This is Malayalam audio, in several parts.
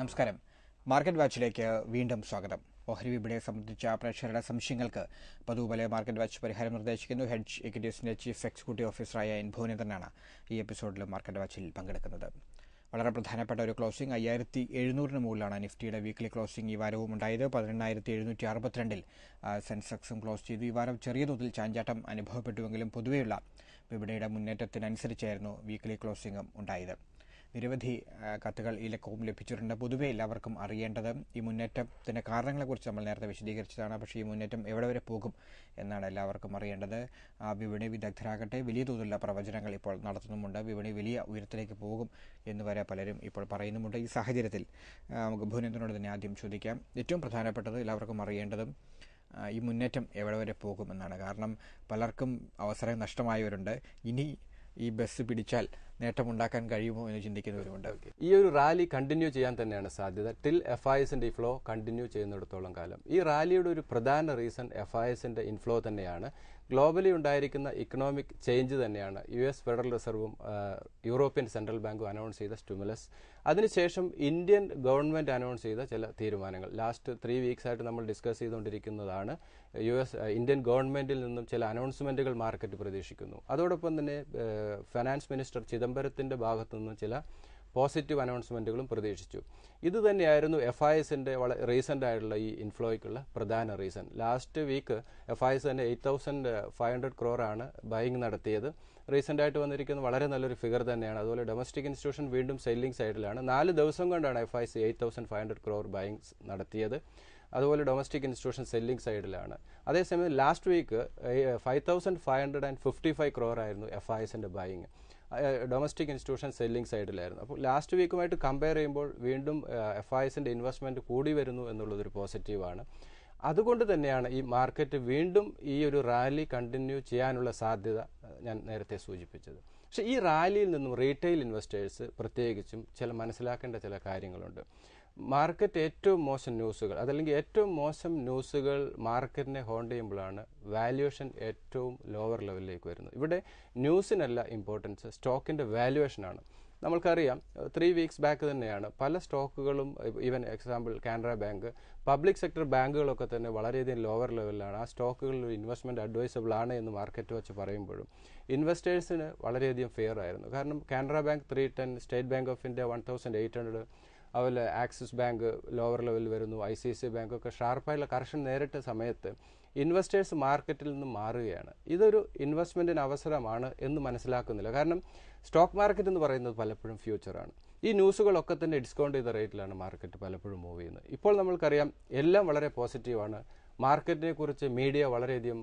നമസ്കാരം. മാർക്കറ്റ് വാച്ചിലേക്ക് വീണ്ടും സ്വാഗതം. ഓഹരി വിപണിയെ സംബന്ധിച്ച പ്രേക്ഷകരുടെ സംശയങ്ങൾക്ക് പതിവുപോലെ മാർക്കറ്റ് വാച്ച് പരിഹാരം നിർദ്ദേശിക്കുന്നു. ഹെഡ്ജ് ഇക്വിറ്റീസിന്റെ ചീഫ് എക്സിക്യൂട്ടീവ് ഓഫീസറായ എൻ ഭുവനേന്ദ്രനാണ് ഈ എപ്പിസോഡിൽ മാർക്കറ്റ് വാച്ചിൽ പങ്കെടുക്കുന്നത്. വളരെ പ്രധാനപ്പെട്ട ഒരു ക്ലോസിംഗ് 5700 മുകളിലാണ് നിഫ്റ്റിയുടെ വീക്ക്ലി ക്ലോസിംഗ് ഈ വാരവും ഉണ്ടായത്. 18,762 സെൻസെക്സും ക്ലോസ് ചെയ്തു. ഈ വാരം ചെറിയ തോതിൽ ചാഞ്ചാട്ടം അനുഭവപ്പെട്ടുവെങ്കിലും പൊതുവെയുള്ള വിപണിയുടെ മുന്നേറ്റത്തിനനുസരിച്ചായിരുന്നു വീക്ക്ലി ക്ലോസിംഗും ഉണ്ടായത്. നിരവധി കത്തുകൾ ഈ ലക്കവും ലഭിച്ചിട്ടുണ്ട്. പൊതുവെ എല്ലാവർക്കും അറിയേണ്ടത് ഈ മുന്നേറ്റത്തിൻ്റെ കാരണങ്ങളെക്കുറിച്ച് നമ്മൾ നേരത്തെ വിശദീകരിച്ചതാണ്. പക്ഷേ ഈ മുന്നേറ്റം എവിടെ വരെ പോകും എന്നാണ് എല്ലാവർക്കും അറിയേണ്ടത്. വിപണി വിദഗ്ധരാകട്ടെ വലിയ തോതിലുള്ള പ്രവചനങ്ങൾ ഇപ്പോൾ നടത്തുന്നുമുണ്ട്. വിപണി വലിയ ഉയരത്തിലേക്ക് പോകും എന്ന് വരെ പലരും ഇപ്പോൾ പറയുന്നുമുണ്ട്. ഈ സാഹചര്യത്തിൽ നമുക്ക് ഭുവനേന്ദ്രനോട് തന്നെ ആദ്യം ചോദിക്കാം. ഏറ്റവും പ്രധാനപ്പെട്ടത് എല്ലാവർക്കും അറിയേണ്ടതും ഈ മുന്നേറ്റം എവിടെ വരെ പോകുമെന്നാണ്. കാരണം പലർക്കും അവസരം നഷ്ടമായവരുണ്ട്. ഇനി ഈ ബസ് പിടിച്ചാൽ നേട്ടമുണ്ടാക്കാൻ കഴിയുമോ എന്ന് ചിന്തിക്കുന്നവരുമുണ്ട്. ഈ ഒരു റാലി കണ്ടിന്യൂ ചെയ്യാൻ തന്നെയാണ് സാധ്യത. ടിൽ FISന്റെ ഇൻഫ്ലോ കണ്ടിന്യൂ ചെയ്യുന്നിടത്തോളം കാലം. ഈ റാലിയുടെ ഒരു പ്രധാന റീസൺ FISന്റെ ഇൻഫ്ലോ തന്നെയാണ്. ഗ്ലോബലി ഉണ്ടായിരിക്കുന്ന ഇക്കണോമിക് ചേഞ്ച് തന്നെയാണ്. US ഫെഡറൽ റിസർവും യൂറോപ്യൻ സെൻട്രൽ ബാങ്കും അനൗൺസ് ചെയ്ത സ്റ്റിമുലസ്. അതിനുശേഷം ഇന്ത്യൻ ഗവൺമെന്റ് അനൗൺസ് ചെയ്ത ചില തീരുമാനങ്ങൾ ലാസ്റ്റ് 3 വീക്സ് ആയിട്ട് നമ്മൾ ഡിസ്കസ് ചെയ്തുകൊണ്ടിരിക്കുന്നതാണ്. ഇന്ത്യൻ ഗവൺമെന്റിൽ നിന്നും ചില അനൗൺസ്മെന്റുകൾ മാർക്കറ്റ് പ്രതീക്ഷിക്കുന്നു. അതോടൊപ്പം തന്നെ ഫിനാൻസ് മിനിസ്റ്റർ ചിദംബരത്തിന്റെ ഭാഗത്തു നിന്നും ചില പോസിറ്റീവ് അനൗൺസ്മെന്റുകളും പ്രതീക്ഷിച്ചു. ഇത് തന്നെയായിരുന്നു FISന്റെ വളരെ റീസെന്റ് ആയിട്ടുള്ള ഈ ഇൻഫ്ലോയ്ക്കുള്ള പ്രധാന റീസൺ. ലാസ്റ്റ് വീക്ക് FIS തന്നെ 8,500 crore ആണ് ബൈയിങ് നടത്തിയത്. റീസെന്റ് ആയിട്ട് വന്നിരിക്കുന്ന വളരെ നല്ലൊരു ഫിഗർ തന്നെയാണ്. അതുപോലെ ഡൊമസ്റ്റിക് ഇൻസ്റ്റിറ്റ്യൂഷൻ വീണ്ടും സെല്ലിംഗ് സൈഡിലാണ്. 4 ദിവസം കൊണ്ടാണ് FIS 8,500 crore ബൈയിങ്സ് നടത്തിയത്. അതുപോലെ ഡൊമസ്റ്റിക് ഇൻസ്റ്റിറ്റ്യൂഷൻ സെല്ലിംഗ് സൈഡിലാണ്. അതേസമയം ലാസ്റ്റ് വീക്ക് 5,555 crore ആയിരുന്നു FISന്റെ ബൈയിങ്. ഡൊമസ്റ്റിക് ഇൻസ്റ്റിറ്റ്യൂഷൻ സെല്ലിംഗ് സൈഡിലായിരുന്നു. അപ്പോൾ ലാസ്റ്റ് വീക്കുമായിട്ട് കമ്പയർ ചെയ്യുമ്പോൾ വീണ്ടും FISന്റെ ഇൻവെസ്റ്റ്മെന്റ് കൂടി വരുന്നു എന്നുള്ളതൊരു പോസിറ്റീവാണ്. അതുകൊണ്ട് തന്നെയാണ് ഈ മാർക്കറ്റ് വീണ്ടും ഈ ഒരു റാലി കണ്ടിന്യൂ ചെയ്യാനുള്ള സാധ്യത ഞാൻ നേരത്തെ സൂചിപ്പിച്ചത്. പക്ഷേ ഈ റാലിയിൽ നിന്നും റീറ്റെയിൽ ഇൻവെസ്റ്റേഴ്സ് പ്രത്യേകിച്ചും മനസ്സിലാക്കേണ്ട ചില കാര്യങ്ങളുണ്ട്. മാർക്കറ്റ് ഏറ്റവും മോശം ന്യൂസുകൾ അതല്ലെങ്കിൽ ഏറ്റവും മോശം ന്യൂസുകൾ മാർക്കറ്റിനെ ഹോണ്ട് ചെയ്യുമ്പോഴാണ് വാല്യുവേഷൻ ഏറ്റവും ലോവർ ലെവലിലേക്ക് വരുന്നത്. ഇവിടെ ന്യൂസിനല്ല ഇമ്പോർട്ടൻസ്, സ്റ്റോക്കിൻ്റെ വാല്യുവേഷനാണ്. നമ്മൾക്കറിയാം 3 വീക്സ് ബാക്ക് തന്നെയാണ് പല സ്റ്റോക്കുകളും, even example Canara bank, public sector ബാങ്കുകളൊക്കെ തന്നെ വളരെയധികം ലോവർ ലെവലിലാണ്. ആ സ്റ്റോക്കുകളിൽ ഒരു ഇൻവെസ്റ്റ്മെൻറ്റ് അഡ്വൈസബിൾ ആണ് എന്ന് മാർക്കറ്റ് വെച്ച് പറയുമ്പോഴും ഇൻവെസ്റ്റേഴ്സിന് വളരെയധികം ഫെയർ ആയിരുന്നു. കാരണം Canara bank 310, state Bank of India 1,800, അതുപോലെ ആക്സിസ് ബാങ്ക് ലോവർ ലെവലിൽ വരുന്നു, ICICI ബാങ്കൊക്കെ ഷാർപ്പായുള്ള കറക്ഷൻ നേരിട്ട സമയത്ത് ഇൻവെസ്റ്റേഴ്സ് മാർക്കറ്റിൽ നിന്നും മാറുകയാണ്. ഇതൊരു ഇൻവെസ്റ്റ്മെൻറ്റിന് അവസരമാണ് എന്ന് മനസ്സിലാക്കുന്നില്ല. കാരണം സ്റ്റോക്ക് മാർക്കറ്റ് എന്ന് പറയുന്നത് പലപ്പോഴും ഫ്യൂച്ചറാണ്. ഈ ന്യൂസുകളൊക്കെ തന്നെ ഡിസ്കൗണ്ട് ചെയ്ത റേറ്റിലാണ് മാർക്കറ്റ് പലപ്പോഴും മൂവ് ചെയ്യുന്നത്. ഇപ്പോൾ നമ്മൾക്കറിയാം എല്ലാം വളരെ പോസിറ്റീവാണ്. മാർക്കറ്റിനെ കുറിച്ച് മീഡിയ വളരെയധികം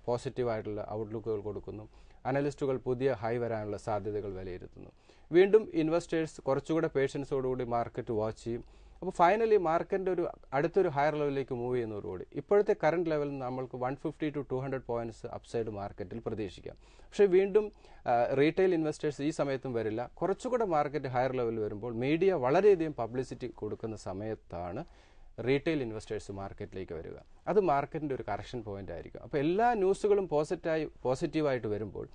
പോസിറ്റീവായിട്ടുള്ള ഔട്ട്ലുക്കുകൾ കൊടുക്കുന്നു. അനലിസ്റ്റുകൾ പുതിയ ഹൈ വരാനുള്ള സാധ്യതകൾ വിലയിരുത്തുന്നു. വീണ്ടും ഇൻവെസ്റ്റേഴ്സ് കുറച്ചുകൂടെ പേഷ്യൻസോടുകൂടി മാർക്കറ്റ് വാച്ച് ചെയ്യും. അപ്പോൾ ഫൈനലി മാർക്കറ്റിൻ്റെ അടുത്തൊരു ഹയർ ലെവലിലേക്ക് മൂവ് ചെയ്യുന്നതോടുകൂടി ഇപ്പോഴത്തെ കറണ്ട് ലെവലിൽ നമ്മൾക്ക് 150 to 200 പോയിന്റ്സ് അപ്സൈഡ് മാർക്കറ്റിൽ പ്രതീക്ഷിക്കാം. പക്ഷേ വീണ്ടും റീറ്റെയിൽ ഇൻവെസ്റ്റേഴ്സ് ഈ സമയത്തും വരില്ല. കുറച്ചുകൂടെ മാർക്കറ്റ് ഹയർ ലെവലിൽ വരുമ്പോൾ മീഡിയ വളരെയധികം പബ്ലിസിറ്റി കൊടുക്കുന്ന സമയത്താണ് റീറ്റെയിൽ ഇൻവെസ്റ്റേഴ്സ് മാർക്കറ്റിലേക്ക് വരിക. അത് മാർക്കറ്റിൻ്റെ ഒരു കറക്ഷൻ പോയിന്റ് ആയിരിക്കും. അപ്പോൾ എല്ലാ ന്യൂസുകളും പോസിറ്റീവായിട്ട് വരുമ്പോൾ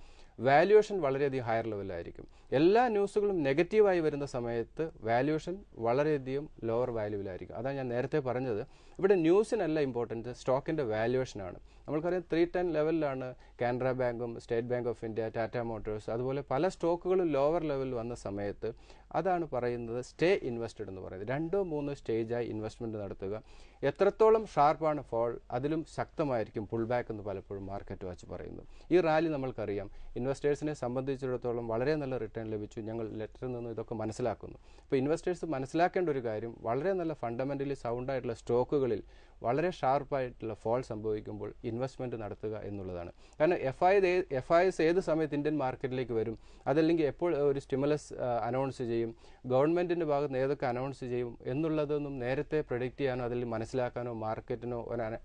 വാല്യുവേഷൻ വളരെയധികം ഹയർ ലെവലായിരിക്കും. എല്ലാ ന്യൂസുകളും നെഗറ്റീവായി വരുന്ന സമയത്ത് വാല്യുവേഷൻ വളരെയധികം ലോവർ വാല്യൂവിലായിരിക്കും. അതാണ് ഞാൻ നേരത്തെ പറഞ്ഞത്. ഇവിടെ ന്യൂസിനല്ല ഇമ്പോർട്ടൻസ്, സ്റ്റോക്കിൻ്റെ വാല്യുവേഷനാണ്. നമ്മൾക്കറിയാം 310 ലെവലിലാണ് കാനറ ബാങ്കും state Bank of India, Tata Motors, അതുപോലെ പല സ്റ്റോക്കുകളും ലോവർ ലെവലിൽ വന്ന സമയത്ത് അതാണ് പറയുന്നത് സ്റ്റേ ഇൻവെസ്റ്റഡ് എന്ന് പറയുന്നത്. 2-3 സ്റ്റേജായി ഇൻവെസ്റ്റ്മെൻറ്റ് നടത്തുക. എത്രത്തോളം ഷാർപ്പാണ് ഫോൾ അതിലും ശക്തമായിരിക്കും പുൾ ബാക്ക് എന്ന് പലപ്പോഴും മാർക്കറ്റ് വാച്ച് പറയുന്നു. ഈ റാലി നമ്മൾക്കറിയാം ഇൻവെസ്റ്റേഴ്സിനെ സംബന്ധിച്ചിടത്തോളം വളരെ നല്ല റിട്ടേൺ ലഭിച്ചു. ഞങ്ങൾ ലെറ്ററിൽ നിന്ന് ഇതൊക്കെ മനസ്സിലാക്കുന്നു. ഇപ്പോൾ ഇൻവെസ്റ്റേഴ്സ് മനസ്സിലാക്കേണ്ട ഒരു കാര്യം, വളരെ നല്ല ഫണ്ടമെൻ്റലി സൗണ്ടായിട്ടുള്ള സ്റ്റോക്കുകളിൽ വളരെ ഷാർപ്പായിട്ടുള്ള ഫോൾ സംഭവിക്കുമ്പോൾ ഇൻവെസ്റ്റ്മെൻറ്റ് നടത്തുക എന്നുള്ളതാണ്. കാരണം FIS ഏത് സമയത്ത് ഇന്ത്യൻ മാർക്കറ്റിലേക്ക് വരും, അതല്ലെങ്കിൽ എപ്പോൾ ഒരു സ്റ്റിമുലസ് അനൗൺസ് ചെയ്യും, ഗവൺമെൻറ്റിൻ്റെ ഭാഗത്ത് നിന്ന് ഏതൊക്കെ അനൗൺസ് ചെയ്യും എന്നുള്ളതൊന്നും നേരത്തെ പ്രഡിക്റ്റ് ചെയ്യാനോ അതിൽ മനസ്സിലാക്കാനോ മാർക്കറ്റിനോ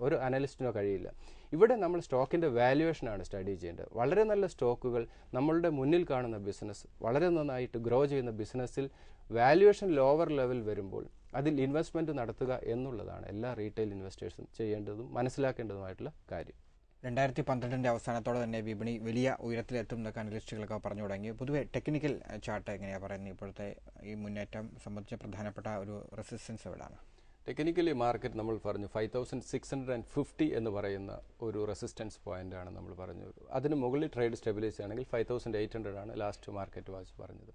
ഒരു അനലിസ്റ്റിനോ കഴിയില്ല. ഇവിടെ നമ്മൾ സ്റ്റോക്കിൻ്റെ വാല്യുവേഷനാണ് സ്റ്റഡി ചെയ്യേണ്ടത്. വളരെ നല്ല സ്റ്റോക്കുകൾ, നമ്മളുടെ മുന്നിൽ കാണുന്ന ബിസിനസ്, വളരെ നന്നായിട്ട് ഗ്രോ ചെയ്യുന്ന ബിസിനസ്സിൽ വാല്യുവേഷൻ ലോവർ ലെവൽ വരുമ്പോൾ അതിൽ ഇൻവെസ്റ്റ്മെൻറ്റ് നടത്തുക എന്നുള്ളതാണ് എല്ലാ റീറ്റെയിൽ ഇൻവെസ്റ്റേഴ്സും ചെയ്യേണ്ടതും മനസ്സിലാക്കേണ്ടതുമായിട്ടുള്ള കാര്യം. 2012 അവസാനത്തോടെ തന്നെ വിപണി വലിയ ഉയരത്തിലെത്തും എന്നൊക്കെ അനലിസ്റ്റുകളൊക്കെ പറഞ്ഞു തുടങ്ങി. പൊതുവെ ടെക്നിക്കൽ ചാർട്ട് എങ്ങനെയാണ് പറയുന്നത്? ഇപ്പോഴത്തെ ഈ മുന്നേറ്റം സംബന്ധിച്ച പ്രധാനപ്പെട്ട ഒരു റെസിസ്റ്റൻസ് എവിടെയാണ്? ടെക്നിക്കലി മാർക്കറ്റ് നമ്മൾ പറഞ്ഞു 5650 എന്ന് പറയുന്ന ഒരു റെസിസ്റ്റൻസ് പോയിന്റ് ആണ് നമ്മൾ പറഞ്ഞത്. അതിന് മുകളിൽ ട്രേഡ് സ്റ്റെബിലൈസ് ആണെങ്കിൽ 5800 ആണ് ലാസ്റ്റ് മാർക്കറ്റ് വാച്ച് പറഞ്ഞത്.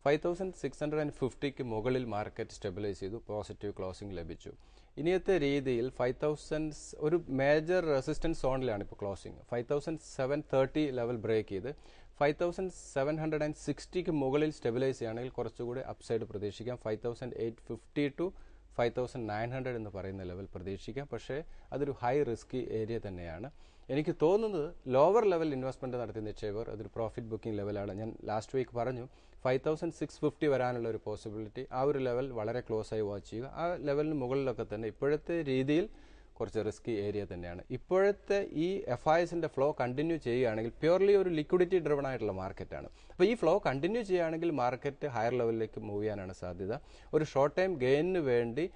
5650ക്ക് മുകളിൽ മാർക്കറ്റ് സ്റ്റെബിലൈസ് ചെയ്തു, പോസിറ്റീവ് ക്ലോസിംഗ് ലഭിച്ചു. ഇനിയത്തെ രീതിയിൽ 5000 ഒരു മേജർ റെസിസ്റ്റൻസ് സോണിലാണ് ഇപ്പോൾ ക്ലോസിംഗ്. 5730 ലെവൽ ബ്രേക്ക് ചെയ്ത് 5760ക്ക് മുകളിൽ സ്റ്റെബിലൈസ് ചെയ്യുകയാണെങ്കിൽ കുറച്ചുകൂടി അപ്സൈഡ് പ്രതീക്ഷിക്കാം. 5850 ടു 5900 എന്ന് പറയുന്ന ലെവൽ പ്രതീക്ഷിക്കാം. പക്ഷേ അതൊരു ഹൈ റിസ്കി ഏരിയ തന്നെയാണ്. എനിക്ക് തോന്നുന്നത് ലോവർ ലെവൽ ഇൻവെസ്റ്റ്മെൻറ്റ് നടത്തിയ നിക്ഷേപകർ അതൊരു പ്രോഫിറ്റ് ബുക്കിംഗ് ലെവലാണ്. ഞാൻ ലാസ്റ്റ് വീക്ക് പറഞ്ഞു 5650 വരാനുള്ള ഒരു പോസിബിലിറ്റി, ആ ഒരു ലെവൽ വളരെ ക്ലോസ് ആയി വാച്ച് ചെയ്യുക. ആ ലെവലിന് മുകളിലൊക്കെ തന്നെ ഇപ്പോഴത്തെ രീതിയിൽ കുറച്ച് റിസ്കി ഏരിയ തന്നെയാണ്. ഇപ്പോഴത്തെ ഈ FISന്റെ ഫ്ലോ കണ്ടിന്യൂ ചെയ്യുകയാണെങ്കിൽ പ്യൂർലി ഒരു ലിക്വിഡിറ്റി ഡ്രിവൺ ആയിട്ടുള്ള മാർക്കറ്റാണ്. അപ്പോൾ ഈ ഫ്ലോ കണ്ടിന്യൂ ചെയ്യുകയാണെങ്കിൽ മാർക്കറ്റ് ഹയർ ലെവലിലേക്ക് മൂവ് ചെയ്യാനാണ് സാധ്യത. ഒരു ഷോർട്ട് ടൈം ഗെയിനിന് വേണ്ടി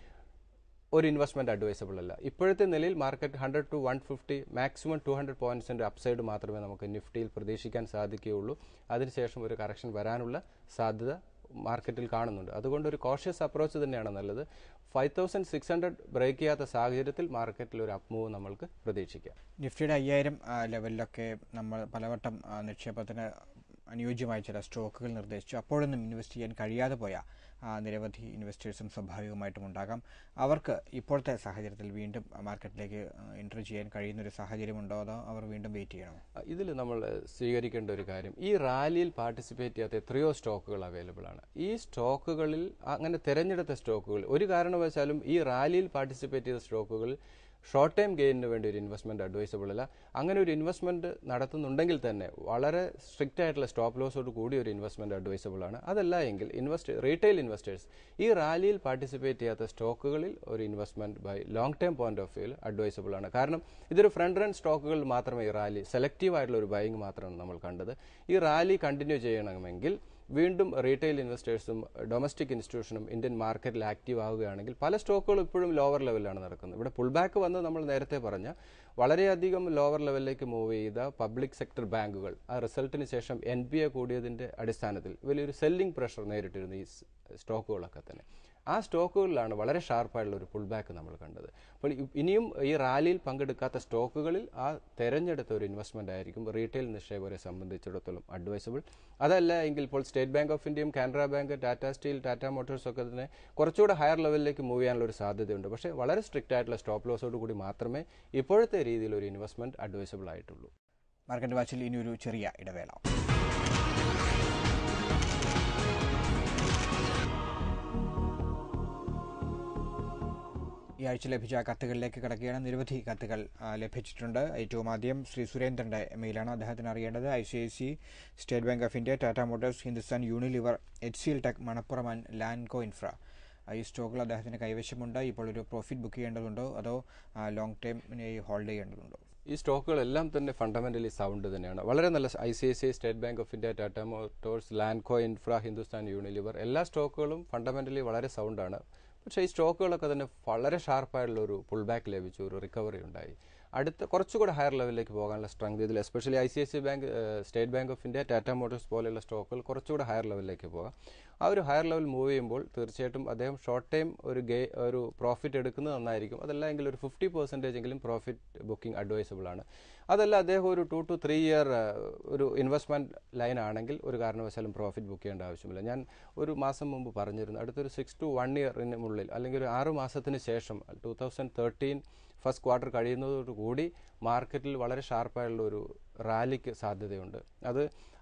ഒരു ഇൻവെസ്റ്റ്മെൻറ്റ് അഡ്വൈസബിൾ അല്ല. ഇപ്പോഴത്തെ നിലയിൽ മാർക്കറ്റ് 100 to 150 മാക്സിമം 200 പോയിന്റ്സിൻ്റെ അപ്സൈഡ് മാത്രമേ നമുക്ക് നിഫ്റ്റിയിൽ പ്രതീക്ഷിക്കാൻ സാധിക്കുകയുള്ളൂ. അതിനുശേഷം ഒരു കറക്ഷൻ വരാനുള്ള സാധ്യത മാർക്കറ്റിൽ കാണുന്നുണ്ട്. അതുകൊണ്ട് ഒരു കോഷ്യസ് അപ്രോച്ച് തന്നെയാണ് നല്ലത്. 5600 ബ്രേക്ക് ചെയ്യാത്ത സാഹചര്യത്തിൽ മാർക്കറ്റിൽ ഒരു അപ്പ് മൂവ് നമ്മൾക്ക് പ്രതീക്ഷിക്കാം. നിഫ്റ്റിയുടെ 5000 ലെവലിലൊക്കെ നമ്മൾ പലവട്ടം നിക്ഷേപത്തിന് അനുയോജ്യമായ ചില സ്റ്റോക്കുകൾ നിർദ്ദേശിച്ചു. അപ്പോഴൊന്നും ഇൻവെസ്റ്റ് ചെയ്യാൻ കഴിയാതെ പോയ നിരവധി ഇൻവെസ്റ്റേഴ്സും സ്വാഭാവികമായിട്ടും ഉണ്ടാകാം. അവർക്ക് ഇപ്പോഴത്തെ സാഹചര്യത്തിൽ വീണ്ടും മാർക്കറ്റിലേക്ക് എൻട്രി ചെയ്യാൻ കഴിയുന്നൊരു സാഹചര്യമുണ്ടോ, അതോ അവർ വീണ്ടും വെയിറ്റ് ചെയ്യണോ? ഇതിൽ നമ്മൾ സ്വീകരിക്കേണ്ട ഒരു കാര്യം, ഈ റാലിയിൽ പാർട്ടിസിപ്പേറ്റ് ചെയ്യാത്ത എത്രയോ സ്റ്റോക്കുകൾ അവൈലബിൾ ആണ്. ഈ സ്റ്റോക്കുകളിൽ അങ്ങനെ തിരഞ്ഞെടുത്ത സ്റ്റോക്കുകൾ ഒരു കാരണവശാലും ഈ റാലിയിൽ പാർട്ടിസിപ്പേറ്റ് ചെയ്ത സ്റ്റോക്കുകൾ ഷോർട്ട് ടൈം ഗെയിനിന് വേണ്ടി ഒരു ഇൻവെസ്റ്റ്മെൻറ്റ് അഡ്വൈസബിൾ അല്ല. അങ്ങനെ ഒരു ഇൻവെസ്റ്റ്മെൻറ്റ് നടത്തുന്നുണ്ടെങ്കിൽ തന്നെ വളരെ സ്ട്രിക്റ്റ് ആയിട്ടുള്ള സ്റ്റോപ്പ് ലോസോട് കൂടി ഒരു ഇൻവെസ്റ്റ്മെൻറ്റ് അഡ്വൈസബിൾ ആണ്. അതല്ല എങ്കിൽ റീറ്റെയിൽ ഇൻവെസ്റ്റേഴ്സ് ഈ റാലിയിൽ പാർട്ടിസിപ്പേറ്റ് ചെയ്യാത്ത സ്റ്റോക്കുകളിൽ ഒരു investment by long time point of വ്യൂവിൽ അഡ്വൈസബിൾ ആണ്. കാരണം ഇതൊരു ഫ്രണ്ട് റൺ സ്റ്റോക്കുകളിൽ മാത്രമേ ഈ റാലി സെലക്റ്റീവ് ആയിട്ടുള്ള ഒരു ബൈയിങ് മാത്രമാണ് നമ്മൾ കണ്ടത്. ഈ റാലി കണ്ടിന്യൂ ചെയ്യണമെങ്കിൽ വീണ്ടും റീറ്റെയിൽ ഇൻവെസ്റ്റേഴ്സും ഡൊമസ്റ്റിക് ഇൻസ്റ്റിറ്റ്യൂഷനും ഇന്ത്യൻ മാർക്കറ്റിൽ ആക്റ്റീവ് ആവുകയാണെങ്കിൽ പല സ്റ്റോക്കുകളും ഇപ്പോഴും ലോവർ ലെവലിലാണ് നടക്കുന്നത്. ഇവിടെ പുൾ ബാക്ക് വന്ന് നമ്മൾ നേരത്തെ പറഞ്ഞ വളരെയധികം ലോവർ ലെവലിലേക്ക് മൂവ് ചെയ്ത പബ്ലിക് സെക്ടർ ബാങ്കുകൾ ആ റിസൾട്ടിന് ശേഷം NPA കൂടിയതിൻ്റെ അടിസ്ഥാനത്തിൽ വലിയൊരു സെല്ലിംഗ് പ്രഷർ നേരിട്ടിരുന്നു ഈ സ്റ്റോക്കുകളൊക്കെ തന്നെ. ആ സ്റ്റോക്കുകളിലാണ് വളരെ ഷാർപ്പായുള്ള ഒരു പുൾ ബാക്ക് നമ്മൾ കണ്ടത്. അപ്പോൾ ഇനിയും ഈ റാലിയിൽ പങ്കെടുക്കാത്ത സ്റ്റോക്കുകളിൽ ആ തെരഞ്ഞെടുത്ത ഒരു ഇൻവെസ്റ്റ്മെൻ്റ് ആയിരിക്കും റീറ്റെയിൽ നിക്ഷേപകരെ സംബന്ധിച്ചിടത്തോളം അഡ്വൈസബിൾ. അതല്ല എങ്കിൽ ഇപ്പോൾ സ്റ്റേറ്റ് ബാങ്ക് ഓഫ് ഇന്ത്യയും Canara bank, Tata steel, Tata Motors ഒക്കെ തന്നെ കുറച്ചുകൂടെ ഹയർ ലെവലിലേക്ക് മൂവ് ചെയ്യാനുള്ള ഒരു സാധ്യതയുണ്ട്. പക്ഷേ വളരെ സ്ട്രിക്റ്റ് ആയിട്ടുള്ള സ്റ്റോപ്പ് ലോസോട് കൂടി മാത്രമേ ഇപ്പോഴത്തെ രീതിയിൽ ഒരു ഇൻവെസ്റ്റ്മെൻറ്റ് അഡ്വൈസബിൾ ആയിട്ടുള്ളൂ. മാർക്കറ്റ് വാച്ചിൽ ഇനിയൊരു ചെറിയ ഇടവേള. ഈ ആഴ്ച ലഭിച്ച കത്തുകളിലേക്ക് കിടക്കുകയാണ്. നിരവധി കത്തുകൾ ലഭിച്ചിട്ടുണ്ട്. ഏറ്റവും ആദ്യം ശ്രീ സുരേന്ദ്രൻ്റെ മെയിലാണ്. അദ്ദേഹത്തിന് അറിയേണ്ടത് ICICI, State Bank of India, Tata Motors, Hindustan Unilever, HCL Tech, Manappuram and Lanco Infra ഈ സ്റ്റോക്കുകൾ അദ്ദേഹത്തിന് കൈവശമുണ്ട്. ഇപ്പോൾ ഒരു പ്രോഫിറ്റ് ബുക്ക് ചെയ്യേണ്ടതുണ്ടോ അതോ ലോങ് ടൈമിനെ ഹോൾഡ് ചെയ്യേണ്ടതുണ്ടോ? ഈ സ്റ്റോക്കുകളെല്ലാം തന്നെ ഫണ്ടമെന്റലി സൗണ്ട് തന്നെയാണ്. വളരെ നല്ല ICICI, State Bank of India, Tata Motors, Lanco Infra, Hindustan Unilever എല്ലാ സ്റ്റോക്കുകളും ഫണ്ടമെന്റലി വളരെ സൗണ്ടാണ്. പക്ഷേ ഈ സ്റ്റോക്കുകളൊക്കെ തന്നെ വളരെ ഷാർപ്പായുള്ള ഒരു പുൾ ബാക്ക് ലഭിച്ചു, ഒരു റിക്കവറി ഉണ്ടായി. അടുത്ത കുറച്ചുകൂടെ ഹയർ ലെവലിലേക്ക് പോകാനുള്ള സ്ട്രെങ്ത് ഇതിൽ especially ICICI bank, state Bank of India, Tata Motors പോലെയുള്ള സ്റ്റോക്കുകൾ കുറച്ചുകൂടെ ഹയർ ലെവലിലേക്ക് പോകാം. ആ ഒരു ഹയർ ലെവൽ മൂവ് ചെയ്യുമ്പോൾ തീർച്ചയായിട്ടും അദ്ദേഹം ഷോർട്ട് ടൈം ഒരു പ്രോഫിറ്റ് എടുക്കുന്നത് നന്നായിരിക്കും. അതല്ല എങ്കിൽ ഒരു 50% എങ്കിലും പ്രോഫിറ്റ് ബുക്കിംഗ് അഡ്വൈസബിൾ ആണ്. അതല്ല അദ്ദേഹം ഒരു 2 to 3 ഇയർ ഒരു ഇൻവെസ്റ്റ്മെൻറ്റ് ലൈൻ ആണെങ്കിൽ ഒരു കാരണവശാലും പ്രോഫിറ്റ് ബുക്ക് ചെയ്യേണ്ട ആവശ്യമില്ല. ഞാൻ ഒരു മാസം മുമ്പ് പറഞ്ഞിരുന്നു അടുത്തൊരു 6 to 1 ഇയറിനുള്ളിൽ അല്ലെങ്കിൽ ഒരു 6 മാസത്തിന് ശേഷം 2013 ഫസ്റ്റ് ക്വാർട്ടർ കഴിയുന്നതോടുകൂടി മാർക്കറ്റിൽ വളരെ ഷാർപ്പായുള്ള ഒരു റാലിക്ക് സാധ്യതയുണ്ട്.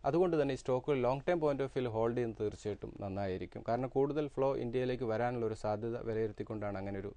അതുകൊണ്ട് തന്നെ ഈ സ്റ്റോക്കുകൾ long time point of view hold ചെയ്യുന്നത് തീർച്ചയായിട്ടും നന്നായിരിക്കും. കാരണം കൂടുതൽ ഫ്ലോ ഇന്ത്യയിലേക്ക് വരാനുള്ള ഒരു സാധ്യത വിലയിരുത്തിക്കൊണ്ടാണ് അങ്ങനെ ഒരു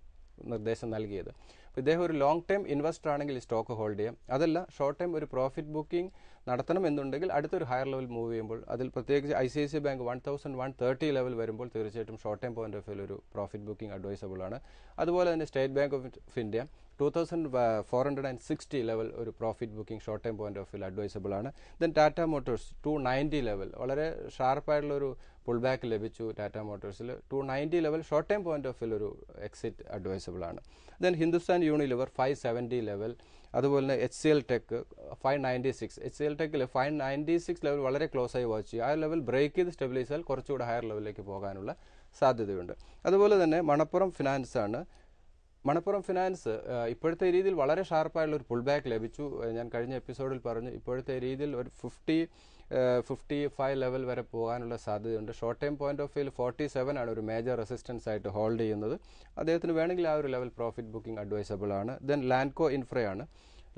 നിർദ്ദേശം നൽകിയത്. അപ്പോൾ ഇദ്ദേഹം ഒരു ലോങ് ടൈം ഇൻവെസ്റ്റർ ആണെങ്കിൽ ഈ സ്റ്റോക്ക് ഹോൾഡ് ചെയ്യാം. അതല്ല ഷോർട്ട് ടൈം ഒരു പ്രോഫിറ്റ് ബുക്കിംഗ് നടത്തണം എന്നുണ്ടെങ്കിൽ അടുത്തൊരു ഹയർ ലെവൽ മൂവ് ചെയ്യുമ്പോൾ അതിൽ പ്രത്യേകിച്ച് ICICI ബാങ്ക് 1130 ലെവൽ വരുമ്പോൾ തീർച്ചയായിട്ടും short time point of view ഒരു പ്രോഫിറ്റ് ബുക്കിംഗ് അഡ്വൈസബിൾ ആണ്. അതുപോലെ തന്നെ State Bank of India 2460 level ഒരു profit booking short time point of view advisable ആണ്. ദെൻ ടാറ്റ മോട്ടോഴ്സ് 290 ലെവൽ വളരെ ഷാർപ്പായിട്ടുള്ള ഒരു പുൾ ബാക്ക് ലഭിച്ചു. ടാറ്റ മോട്ടോഴ്സിൽ 290 level short time point of view ഒരു എക്സിറ്റ് അഡ്വൈസബിൾ ആണ്. ദെൻ ഹിന്ദുസ്ഥാൻ യൂണിലിവർ 570 ലെവൽ അതുപോലെ തന്നെ HCL ടെക് 596. HCL ടെക്കിൽ 596 ലെവൽ വളരെ ക്ലോസ് ആയി വാച്ച് ചെയ്യുക. ആ ലെവൽ ബ്രേക്ക് ചെയ്ത് സ്റ്റെബിലൈസ് ആയാൽ കുറച്ചുകൂടെ ഹയർ ലെവലിലേക്ക് പോകാനുള്ള സാധ്യതയുണ്ട്. അതുപോലെ തന്നെ മണപ്പുറം ഫിനാൻസ് ആണ്. മണപ്പുറം ഫിനാൻസ് ഇപ്പോഴത്തെ രീതിയിൽ വളരെ ഷാർപ്പായുള്ള ഒരു പുൾ ബാക്ക് ലഭിച്ചു. ഞാൻ കഴിഞ്ഞ എപ്പിസോഡിൽ പറഞ്ഞു, ഇപ്പോഴത്തെ രീതിയിൽ ഒരു 55 ലെവൽ വരെ പോകാനുള്ള സാധ്യതയുണ്ട്. ഷോർട്ട് ടൈം പോയിന്റ് ഓഫ് വ്യൂവിൽ 47 ആണ് ഒരു മേജർ റെസിസ്റ്റൻസ് ആയിട്ട് ഹോൾഡ് ചെയ്യുന്നത്. അദ്ദേഹത്തിന് വേണമെങ്കിൽ ആ ഒരു ലെവൽ പ്രോഫിറ്റ് ബുക്കിംഗ് അഡ്വൈസബിൾ ആണ്. ദെൻ ലാൻഡ്കോ ഇൻഫ്രയാണ്.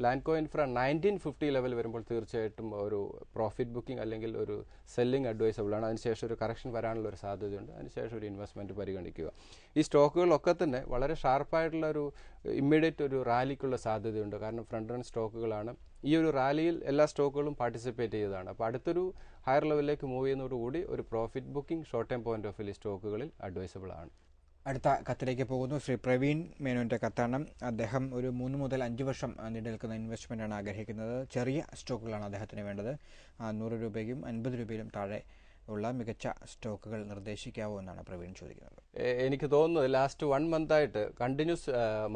ലാൻഡ്കോ ഇൻഫ്ര 1950 ലെവൽ വരുമ്പോൾ തീർച്ചയായിട്ടും ഒരു പ്രോഫിറ്റ് ബുക്കിംഗ് അല്ലെങ്കിൽ ഒരു സെല്ലിംഗ് അഡ്വൈസബിൾ ആണ്. അതിനുശേഷം ഒരു കറക്ഷൻ വരാനുള്ള ഒരു സാധ്യതയുണ്ട്. അതിനുശേഷം ഒരു ഇൻവെസ്റ്റ്മെൻറ്റ് പരിഗണിക്കുക. ഈ സ്റ്റോക്കുകളൊക്കെ തന്നെ വളരെ ഷാർപ്പായിട്ടുള്ള ഒരു ഇമ്മീഡിയറ്റ് ഒരു റാലിക്കുള്ള സാധ്യതയുണ്ട്. കാരണം ഫ്രണ്ട് റൺ സ്റ്റോക്കുകളാണ്. ഈ ഒരു റാലിയിൽ എല്ലാ സ്റ്റോക്കുകളും പാർട്ടിസിപ്പേറ്റ് ചെയ്തതാണ്. അപ്പോൾ അടുത്തൊരു ഹയർ ലെവലിലേക്ക് മൂവ് ചെയ്യുന്നതോടുകൂടി ഒരു profit booking short time point of view സ്റ്റോക്കുകളിൽ അഡ്വൈസബിൾ ആണ്. അടുത്ത കത്തിലേക്ക് പോകുന്നു. ശ്രീ പ്രവീൺ മേനോന്റെ കത്താണ്. അദ്ദേഹം ഒരു 3 മുതൽ 5 വർഷം നീണ്ടു നിൽക്കുന്ന ഇൻവെസ്റ്റ്മെൻറ്റാണ് ആഗ്രഹിക്കുന്നത്. ചെറിയ സ്റ്റോക്കുകളാണ് അദ്ദേഹത്തിന് വേണ്ടത്. 100 രൂപയ്ക്കും 50 രൂപയിലും താഴെ ഉള്ള മികച്ച സ്റ്റോക്കുകൾ നിർദ്ദേശിക്കാവോ എന്നാണ് പ്രവീൺ ചോദിക്കുന്നത്. എനിക്ക് തോന്നുന്നത് ലാസ്റ്റ് 1 മന്തായിട്ട് കണ്ടിന്യൂസ്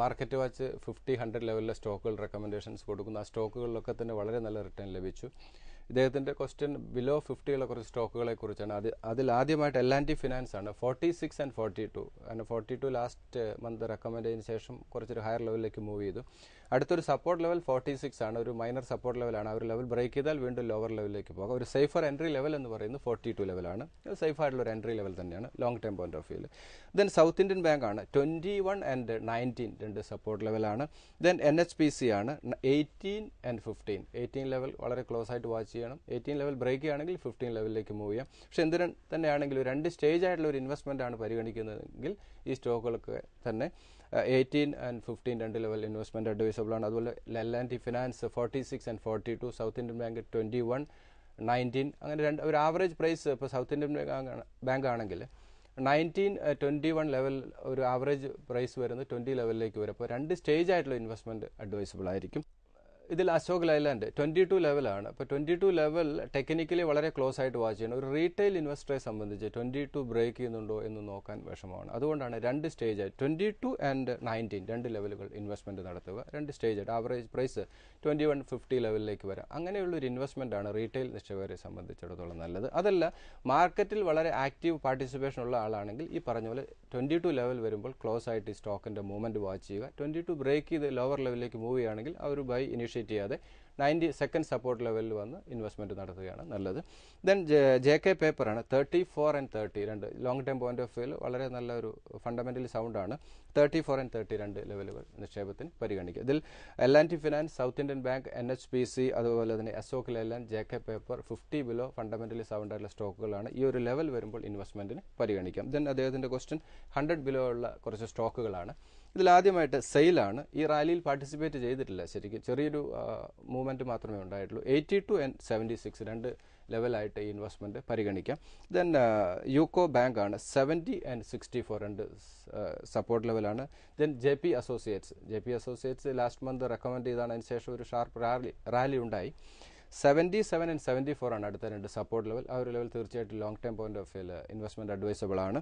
മാർക്കറ്റ് വാച്ച് 50-100 ലെവലിലെ സ്റ്റോക്കുകൾ റെക്കമെൻഡേഷൻസ് കൊടുക്കുന്നു. ആ സ്റ്റോക്കുകളിലൊക്കെ തന്നെ വളരെ നല്ല റിട്ടേൺ ലഭിച്ചു. ഇദ്ദേഹത്തിൻ്റെ ക്വസ്റ്റ്യൻ ബിലോ 50 കുറച്ച് സ്റ്റോക്കുകളെ കുറിച്ചാണ്. അതിൽ ആദ്യമായിട്ട് L&T ഫിനാൻസ് ആണ്. 46 and 42. കാരണം 42 ലാസ്റ്റ് മന്ത് റെക്കമെൻഡ് ചെയ്തതിന് ശേഷം കുറച്ചൊരു ഹയർ ലെവലിലേക്ക് മൂവ് ചെയ്തു. അടുത്തൊരു സപ്പോർട്ട് ലെവൽ 46 ആണ്. ഒരു മൈനർ സപ്പോർട്ട് ലെവലാണ്. ആ ഒരു ലെവൽ ബ്രേക്ക് ചെയ്താൽ വീണ്ടും ലോവർ ലെവലിലേക്ക് പോകാം. ഒരു സേഫർ എൻട്രി ലെവൽ എന്ന് പറയുന്നത് 42 ലെവലാണ്. സേഫ് ആയിട്ടുള്ള ഒരു എൻട്രി ലെവൽ തന്നെയാണ് ലോങ് ടൈം പോയിന്റ് ഓഫ് വ്യൂവിൽ. ദെൻ സൗത്ത് ഇന്ത്യൻ ബാങ്ക് ആണ്. 21 and 19 രണ്ട് സപ്പോർട്ട് ലെവലാണ്. ദെൻ NHPC ആണ്. 18 and 15. 18 ലെവൽ വളരെ ക്ലോസ് ആയിട്ട് വാച്ച് ചെയ്യണം. 18 ലെവൽ ബ്രേക്ക് ചെയ്യുകയാണെങ്കിൽ 15 ലെവലിലേക്ക് മൂവ് ചെയ്യാം. പക്ഷെ എന്തിനും തന്നെയാണെങ്കിലും 2 സ്റ്റേജ് ആയിട്ടുള്ള ഒരു ഇൻവെസ്റ്റ്മെൻ്റ് ആണ് പരിഗണിക്കുന്നതെങ്കിൽ ഈ സ്റ്റോക്കുകളൊക്കെ തന്നെ 18 and 15 രണ്ട് ലെവൽ ഇൻവെസ്റ്റ്മെൻറ്റ് അഡ്വൈസബിൾ ആണ്. അതുപോലെ L&T finance 46 and 42, south Indian bank 21, 19. അങ്ങനെ ഒരു ആവറേജ് പ്രൈസ് ഇപ്പോൾ സൗത്ത് ഇന്ത്യൻ ബാങ്ക് ആണെങ്കിൽ 19-21 ലെവൽ ഒരു ആവറേജ് പ്രൈസ് വരുന്നത് 20 ലെവലിലേക്ക് വരും. അപ്പോൾ 2 സ്റ്റേജ് ആയിട്ടുള്ള ഇൻവെസ്റ്റ്മെൻറ്റ് അഡ്വൈസബിൾ ആയിരിക്കും. ഇതിൽ അശോക് ലൈലാൻഡ് 22 ലെവലാണ്. അപ്പോൾ 22 ലെവൽ ടെക്നിക്കലി വളരെ ക്ലോസ് ആയിട്ട് വാച്ച് ചെയ്യണം. ഒരു റീറ്റെയിൽ ഇൻവെസ്റ്ററെ സംബന്ധിച്ച് 22 ബ്രേക്ക് ചെയ്യുന്നുണ്ടോ എന്ന് നോക്കാൻ വിഷമമാണ്. അതുകൊണ്ടാണ് 2 സ്റ്റേജ് ആയിട്ട് 22 and 19 രണ്ട് ലെവലുകൾ ഇൻവെസ്റ്റ്മെൻറ്റ് നടത്തുക. 2 സ്റ്റേജ് ആയിട്ട് ആവറേജ് പ്രൈസ് 2150 ലെവലിലേക്ക് വരാം. അങ്ങനെയുള്ളൊരു ഇൻവെസ്റ്റ്മെൻ്റ് ആണ് റീറ്റെയിൽ നിക്ഷേപകരെ സംബന്ധിച്ചിടത്തോളം നല്ലത്. അതല്ല മാർക്കറ്റിൽ വളരെ ആക്റ്റീവ് പാർട്ടിസിപ്പേഷൻ ഉള്ള ആളാണെങ്കിൽ ഈ പറഞ്ഞ പോലെ 22 ലെവൽ വരുമ്പോൾ ക്ലോസ് ആയിട്ട് ഈ സ്റ്റോക്കിൻ്റെ മൂവ്മെൻറ്റ് വാച്ച് ചെയ്യുക. 22 ബ്രേക്ക് ചെയ്ത് ലോവർ ലെവലിലേക്ക് മൂവ് ചെയ്യുകയാണെങ്കിൽ ആ ഒരു ബൈ ഇനീഷ്യേറ്റ് ചെയ്യാതെ 92nd സപ്പോർട്ട് ലെവലിൽ വന്ന് ഇൻവെസ്റ്റ്മെൻറ്റ് നടത്തുകയാണ് നല്ലത്. ദെൻ JK പേപ്പറാണ്. 34 and 30 രണ്ട് ലോങ് ടൈം പോയിന്റ് ഓഫ് വ്യൂവിൽ വളരെ നല്ല ഒരു ഫണ്ടമെൻ്റലി സൗണ്ടാണ്. 34 and 30 രണ്ട് ലെവലുകൾ നിക്ഷേപത്തിന് പരിഗണിക്കുക. ഇതിൽ L&T finance, South Indian Bank, NHPC, അതുപോലെ തന്നെ Ashok Leyland, JK paper 50 below fundamentally സൗണ്ടായിട്ടുള്ള സ്റ്റോക്കുകളാണ്. ഈ ഒരു ലെവൽ വരുമ്പോൾ ഇൻവെസ്റ്റ്മെൻറ്റിന് പരിഗണിക്കാം. ദെൻ അദ്ദേഹത്തിൻ്റെ ക്വസ്റ്റ്യൻ 100 ബിലോ ഉള്ള കുറച്ച് സ്റ്റോക്കുകളാണ്. ഇതിലാദ്യമായിട്ട് സെയിലാണ്. ഈ റാലിയിൽ പാർട്ടിസിപ്പേറ്റ് ചെയ്തിട്ടില്ല. ശരിക്കും ചെറിയൊരു മൂവ്മെൻറ്റ് മാത്രമേ ഉണ്ടായിട്ടുള്ളൂ. 82 and 76 രണ്ട് ലെവലായിട്ട് ഈ ഇൻവെസ്റ്റ്മെൻറ്റ് പരിഗണിക്കാം. ദെൻ യൂക്കോ ബാങ്ക് ആണ്. 70 and 64 രണ്ട് സപ്പോർട്ട് ലെവലാണ്. Then JP associates last month recommend ചെയ്താണ്. അതിനുശേഷം ഒരു ഷാർപ്പ് റാലി ഉണ്ടായി. 77 and 74 ആണ് അടുത്ത 2 സപ്പോർട്ട് ലെവൽ. ആ ഒരു ലെവൽ തീർച്ചയായിട്ടും ലോങ് ടൈം പോയിന്റ് ഓഫ് വ്യൂവിൽ ഇൻവെസ്റ്റ്മെൻറ്റ് അഡ്വൈസബിൾ ആണ്.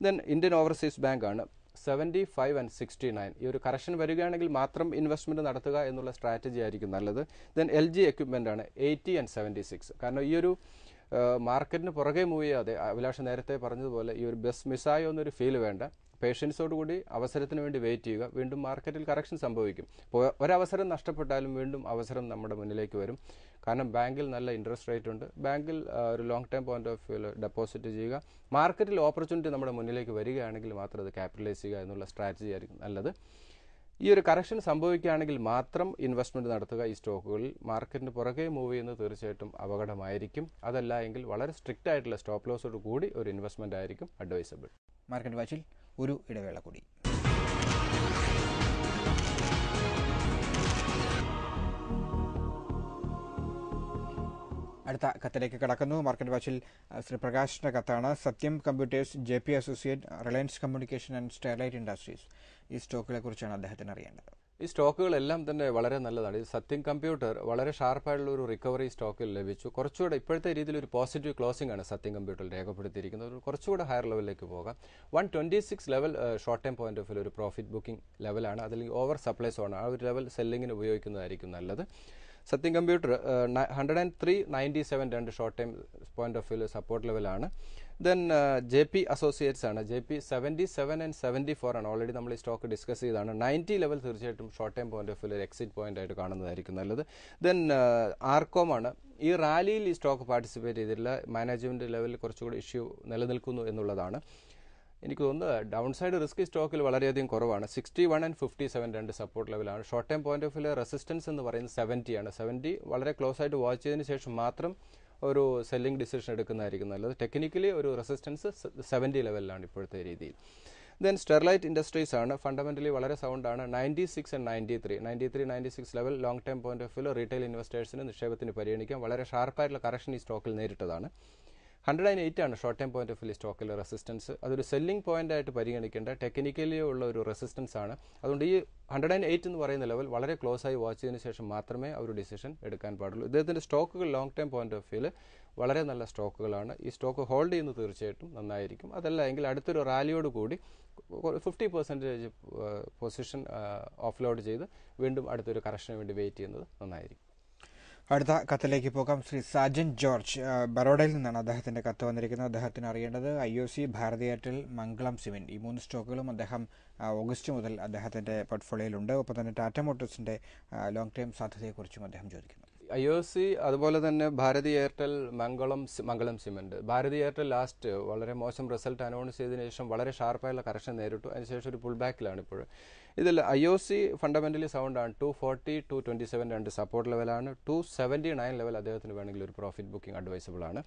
ദെൻ ഇന്ത്യൻ ഓവർസീസ് ബാങ്ക് ആണ്. 75 and 69. ഈ ഒരു കറക്ഷൻ വരികയാണെങ്കിൽ മാത്രം ഇൻവെസ്റ്റ്മെൻറ്റ് നടത്തുക എന്നുള്ള സ്ട്രാറ്റജി ആയിരിക്കും നല്ലത്. ദെൻ LG എക്വിപ്മെൻ്റ് ആണ്. 80 and 76. കാരണം ഈ ഒരു മാർക്കറ്റിന് പുറകെ മൂവ് ചെയ്യാതെ അഭിലാഷ് നേരത്തെ പറഞ്ഞതുപോലെ ഈ ഒരു ബസ് മിസ്സായോ എന്നൊരു ഫീൽ വേണ്ട. പേഷ്യൻസോടുകൂടി അവസരത്തിന് വേണ്ടി വെയിറ്റ് ചെയ്യുക. വീണ്ടും മാർക്കറ്റിൽ കറക്ഷൻ സംഭവിക്കും. ഇപ്പോൾ ഒരവസരം നഷ്ടപ്പെട്ടാലും വീണ്ടും അവസരം നമ്മുടെ മുന്നിലേക്ക് വരും. കാരണം ബാങ്കിൽ നല്ല ഇൻട്രസ്റ്റ് റേറ്റ് ഉണ്ട്. ബാങ്കിൽ ഒരു ലോങ് ടൈം പോയിന്റ് ഓഫ് വ്യൂവിൽ ഡെപ്പോസിറ്റ് ചെയ്യുക. മാർക്കറ്റിൽ ഓപ്പർച്യൂണിറ്റി നമ്മുടെ മുന്നിലേക്ക് വരികയാണെങ്കിൽ മാത്രം അത് ക്യാപിറ്റലൈസ് ചെയ്യുക എന്നുള്ള സ്ട്രാറ്റജി ആയിരിക്കും നല്ലത്. ഈ ഒരു കറക്ഷൻ സംഭവിക്കുകയാണെങ്കിൽ മാത്രം ഇൻവെസ്റ്റ്മെൻറ്റ് നടത്തുക ഈ സ്റ്റോക്കുകളിൽ. മാർക്കറ്റിന് പുറകെ മൂവ് ചെയ്യുന്നത് തീർച്ചയായിട്ടും അപകടമായിരിക്കും. അതല്ല എങ്കിൽ വളരെ സ്ട്രിക്റ്റ് ആയിട്ടുള്ള സ്റ്റോപ്പ് ലോസോട് കൂടി ഒരു ഇൻവെസ്റ്റ്മെൻറ്റ് ആയിരിക്കും അഡ്വൈസബിൾ. മാർക്കറ്റ് വാച്ചിൽ ഒരു ഇടവേള കൂടി. അടുത്ത കത്തിലേക്ക് കടക്കുന്നു. മാർക്കറ്റ് വാച്ചിൽ ശ്രീ പ്രകാശിന്റെ കത്താണ്. സത്യം computers, JP associate, Reliance communication and Sterlite industries ഈ സ്റ്റോക്കുകളെ കുറിച്ചാണ് അദ്ദേഹത്തിന് അറിയേണ്ടത്. ഈ സ്റ്റോക്കുകളെല്ലാം തന്നെ വളരെ നല്ലതാണ്. ഈ സത്യം കമ്പ്യൂട്ടർ വളരെ ഷാർപ്പായിട്ടുള്ള ഒരു റിക്കവറി സ്റ്റോക്കിൽ ലഭിച്ചു. കുറച്ചുകൂടെ ഇപ്പോഴത്തെ രീതിയിൽ ഒരു പോസിറ്റീവ് ക്ലോസിംഗ് ആണ് സത്യം കമ്പ്യൂട്ടറിൽ രേഖപ്പെടുത്തിയിരിക്കുന്നത്. കുറച്ചുകൂടെ ഹയർ ലെവലിലേക്ക് പോകാം. 126 level short time point of view ഒരു പ്രോഫിറ്റ് ബുക്കിംഗ് ലെവലാണ്. അതിൽ ഓവർ സപ്ലൈ സോൺ ആ ഒരു ലെവൽ സെല്ലിങ്ങിന് ഉപയോഗിക്കുന്നതായിരിക്കും നല്ലത്. സത്യം കമ്പ്യൂട്ടർ 103.97 രണ്ട് short time point of view support ലെവലാണ്. ദെൻ JP അസോസിയേറ്റ്സ് ആണ്. JP 77 and 74 ആണ്. ഓൾറെഡി നമ്മൾ ഈ സ്റ്റോക്ക് ഡിസ്കസ് ചെയ്താണ്. 90 ലെവൽ തീർച്ചയായിട്ടും short time point of view ഒരു എക്സിറ്റ് പോയിന്റ് ആയിട്ട് കാണുന്നതായിരിക്കും നല്ലത്. ദെൻ ആർകോം ആണ്. ഈ റാലിയിൽ ഈ സ്റ്റോക്ക് പാർട്ടിസിപ്പേറ്റ് ചെയ്തിട്ടില്ല. മാനേജ്മെന്റ് ലെവലിൽ കുറച്ചുകൂടി ഇഷ്യൂ നിലനിൽക്കുന്നു എന്നുള്ളതാണ്. എനിക്ക് തോന്നുന്നത് ഡൗൺ സൈഡ് റിസ്ക് സ്റ്റോക്കിൽ വളരെയധികം കുറവാണ്. 61 and 57 രണ്ട് സപ്പോർട്ട് ലെവലാണ്. Short time point of view resistance എന്ന് പറയുന്നത് 70 ആണ്. 70 വളരെ ക്ലോസ് ആയിട്ട് വാച്ച് ചെയ്തതിന് ശേഷം മാത്രം ഒരു സെല്ലിംഗ് ഡിസിഷൻ എടുക്കുന്നതായിരിക്കും നല്ലത്. ടെക്നിക്കലി ഒരു റെസിസ്റ്റൻസ് 70 ലെവലിലാണ് ഇപ്പോഴത്തെ രീതിയിൽ. ദെൻ സ്റ്റെർലൈറ്റ് ഇൻഡസ്ട്രീസ് ആണ്. ഫണ്ടമെന്റലി വളരെ സൗണ്ടാണ്. 96 and 93 level long time point of view retail ഇൻവെസ്റ്റേഴ്സിന് നിക്ഷേപത്തിന് പരിഗണിക്കാം. വളരെ ഷാർപ്പായിട്ടുള്ള കറക്ഷൻ ഈ സ്റ്റോക്കിൽ നേരിട്ടതാണ്. 108 ആണ് short time point of view സ്റ്റോക്കിലെ റെസിസ്റ്റൻസ്. അതൊരു സെല്ലിംഗ് പോയിന്റ് ആയിട്ട് പരിഗണിക്കേണ്ട ടെക്നിക്കലി ഉള്ള ഒരു റെസിസ്റ്റൻസ് ആണ്. അതുകൊണ്ട് ഈ 108 എന്ന് പറയുന്ന ലെവൽ വളരെ ക്ലോസ് ആയി വാച്ച് ചെയ്തതിനു ശേഷം മാത്രമേ ഒരു ഡിസിഷൻ എടുക്കാൻ പാടുള്ളൂ. ഇദ്ദേഹത്തിൻ്റെ സ്റ്റോക്കുകൾ ലോങ് ടൈം പോയിന്റ് ഓഫ് വ്യൂവിൽ വളരെ നല്ല സ്റ്റോക്കുകളാണ്. ഈ സ്റ്റോക്ക് ഹോൾഡ് ചെയ്യുന്നത് തീർച്ചയായിട്ടും നന്നായിരിക്കും. അതല്ല എങ്കിൽ അടുത്തൊരു റാലിയോട് കൂടി 50% പൊസിഷൻ ഓഫ്ലോഡ് ചെയ്ത് വീണ്ടും അടുത്തൊരു കറക്ഷന് വേണ്ടി വെയിറ്റ് ചെയ്യുന്നത് നന്നായിരിക്കും. അടുത്ത കത്തിലേക്ക് പോകാം. ശ്രീ സാജൻ ജോർജ് ബറോഡയിൽ നിന്നാണ് അദ്ദേഹത്തിന്റെ കത്ത് വന്നിരിക്കുന്നത്. അദ്ദേഹത്തിന് അറിയേണ്ടത് IOC, ഭാരതി എയർടെൽ, മംഗളം സിമെന്റ് ഈ 3 സ്റ്റോക്കുകളും അദ്ദേഹം ഓഗസ്റ്റ് മുതൽ അദ്ദേഹത്തിന്റെ പോർട്ട്ഫോളിയോയിലുണ്ട്. ഒപ്പം തന്നെ ടാറ്റ മോട്ടോഴ്സിന്റെ ലോങ് ടൈം സാധ്യതയെക്കുറിച്ചും അദ്ദേഹം ചോദിക്കുന്നു. IOC അതുപോലെ തന്നെ ഭാരതി എയർടെൽ, മംഗളം സിമെന്റ്. ഭാരതി എയർടെൽ ലാസ്റ്റ് വളരെ മോശം റിസൾട്ട് അനൗൺസ് ചെയ്തതിനു ശേഷം വളരെ ഷാർപ്പായുള്ള കറക്ഷൻ നേരിട്ടു. അതിനുശേഷം ഒരു പുൾ ബാക്കിലാണ് ഇപ്പോൾ. ഇതിൽ IOC ഫണ്ടമെന്റലി സൗണ്ടാണ്. 240, 227 രണ്ട് സപ്പോർട്ട് ലെവലാണ്. 279 ലെവൽ അദ്ദേഹത്തിന് വേണമെങ്കിൽ ഒരു പ്രോഫിറ്റ് ബുക്കിംഗ് അഡ്വൈസബിൾ ആണ്.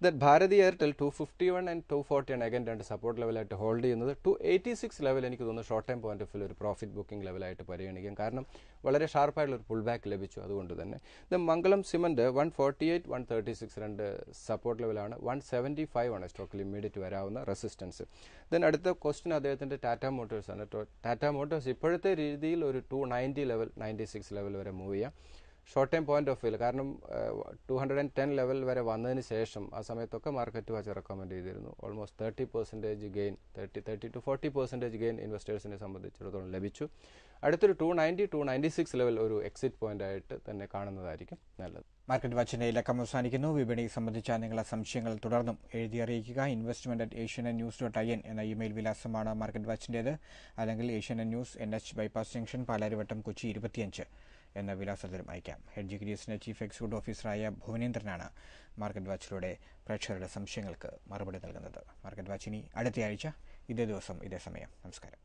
ദെൻ ഭാരതി എയർടെൽ 251 and 240 ആണ് അഗൈൻ രണ്ട് സപ്പോർട്ട് ലെവലായിട്ട് ഹോൾഡ് ചെയ്യുന്നത്. 286 ലെവൽ എനിക്ക് തോന്നുന്നു short time point of view ഒരു പ്രോഫിറ്റ് ബുക്കിംഗ് ലെവലായിട്ട് പരിഗണിക്കാം. കാരണം വളരെ ഷാർപ്പായിട്ടുള്ള ഒരു പുൾ ബാക്ക് ലഭിച്ചു. അതുകൊണ്ട് തന്നെ ദെൻ മംഗളം സിമെന്റ് 148, 136 രണ്ട് സപ്പോർട്ട് ലെവലാണ്. 175 ആണ് സ്റ്റോക്കിൽ ഇമ്മീഡിയറ്റ് വരാവുന്ന റെസിസ്റ്റൻസ്. ദെൻ അടുത്ത ക്വസ്റ്റ്യൻ അദ്ദേഹത്തിന്റെ ടാറ്റ മോട്ടോഴ്സ് ആണ്. ടാറ്റ മോട്ടോഴ്സ് ഇപ്പോഴത്തെ രീതിയിൽ ഒരു 290 ലെവൽ 96 ലെവൽ വരെ മൂവ് ചെയ്യാം short time point of view. കാരണം 210 ലെവൽ വരെ വന്നതിന് ശേഷം ആ സമയത്തൊക്കെ മാർക്കറ്റ് വാച്ച് റെക്കമെൻഡ് ചെയ്തിരുന്നു. ഓൾമോസ്റ്റ് 30% ഗെയിൻ 30 to 40% ഗെയിൻ ഇൻവെസ്റ്റേഴ്സിനെ സംബന്ധിച്ചിടത്തോളം ലഭിച്ചു. അടുത്തൊരു 290, 296 ലെവൽ ഒരു എക്സിറ്റ് പോയിന്റ് ആയിട്ട് തന്നെ കാണുന്നതായിരിക്കും നല്ലത്. മാർക്കറ്റ് വാച്ചിന്റെ ഇലക്കം അവസാനിക്കുന്നു. വിപണി സംബന്ധിച്ച നിങ്ങളുടെ സംശയങ്ങൾ തുടർന്നും എഴുതി അറിയിക്കുക. investment@asiannews.in എന്ന ഇമെയിൽ വിലാസമാണ് മാർക്കറ്റ് വാച്ചിൻ്റേത്. അല്ലെങ്കിൽ Asianet news, NH bypass junction, Palarivattom, Kochi 25 എന്ന വിലാസത്തിലും അയക്കാം. ഹെഡ്ജ് ഇക്വിറ്റീസിന്റെ ചീഫ് എക്സിക്യൂട്ടീവ് ഓഫീസറായ ഭുവനേന്ദ്രനാണ് മാർക്കറ്റ് വാച്ചിലൂടെ പ്രേക്ഷകരുടെ സംശയങ്ങൾക്ക് മറുപടി നൽകുന്നത്. മാർക്കറ്റ് വാച്ച് ഇനി അടുത്തയാഴ്ച ഇതേ ദിവസം ഇതേ സമയം. നമസ്കാരം.